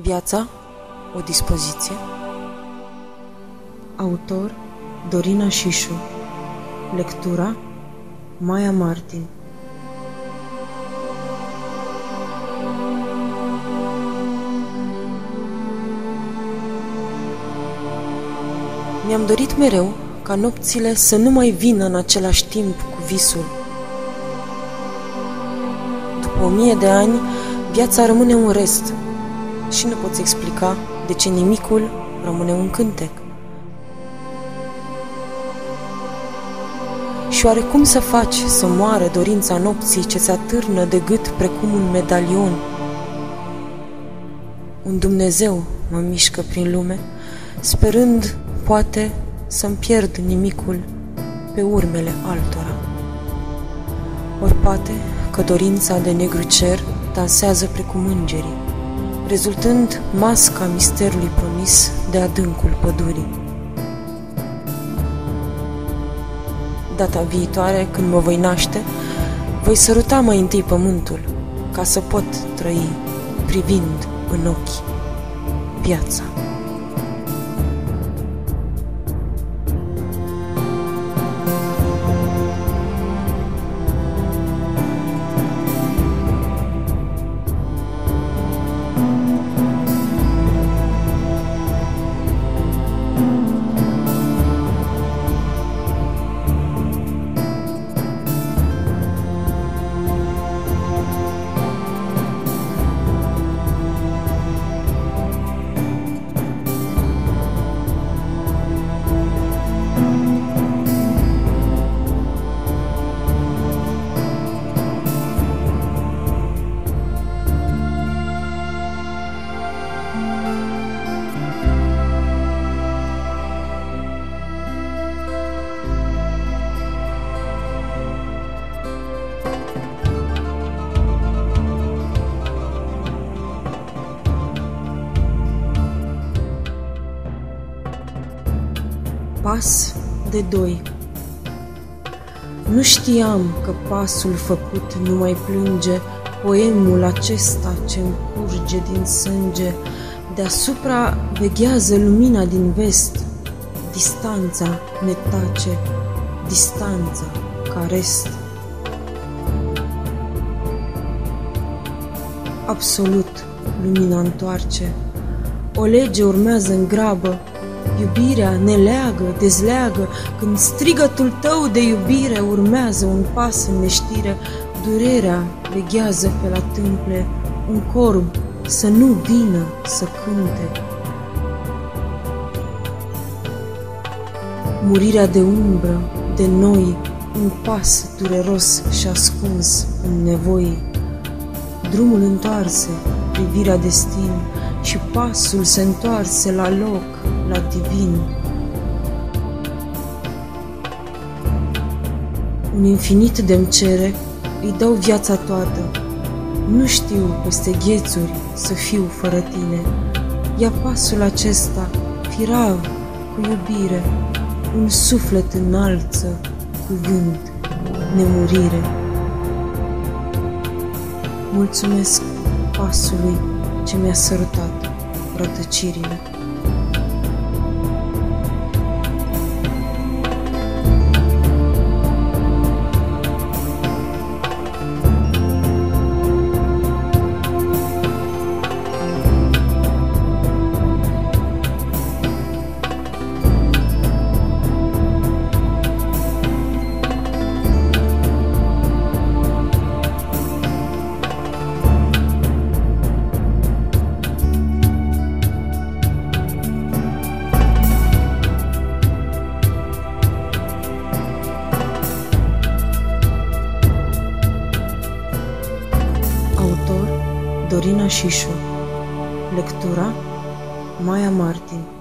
Viața, o dispoziție. Autor Dorina Șișu. Lectura Maia Martin. Mi-am dorit mereu ca nopțile să nu mai vină în același timp cu visul. După 1000 de ani, viața rămâne un rest și nu poți explica de ce nimicul rămâne un cântec. Și oare cum să faci să moară dorința nopții ce se atârnă de gât precum un medalion? Un Dumnezeu mă mișcă prin lume, sperând, poate, să-mi pierd nimicul pe urmele altora. Ori poate că dorința de negru cer dansează precum îngerii, rezultând masca misterului promis de adâncul pădurii. Data viitoare, când mă voi naște, voi săruta mai întâi pământul, ca să pot trăi privind în ochi viața. Pas de doi. Nu știam că pasul făcut nu mai plânge, poemul acesta ce-mi curge din sânge. Deasupra veghează lumina din vest, distanța ne tace, distanța ca rest. Absolut lumina întoarce, o lege urmează în grabă. Iubirea ne leagă, dezleagă, când strigătul tău de iubire urmează un pas în neștire. Durerea veghează pe la tâmple, un corb să nu vină să cânte. Murirea de umbră, de noi, un pas dureros și ascuns în nevoi. Drumul întoarse, privirea destin, și pasul se întoarse la loc, la divin. Un infinit de-mi cere, îi dau viața toată. Nu știu peste ghețuri să fiu fără tine. Ia pasul acesta, firav, cu iubire, un suflet înalță, cuvânt, nemurire. Mulțumesc pasului ce mi-a sărutat rătăcirile. Autor Dorina Șișu. Lectura Maia Martin.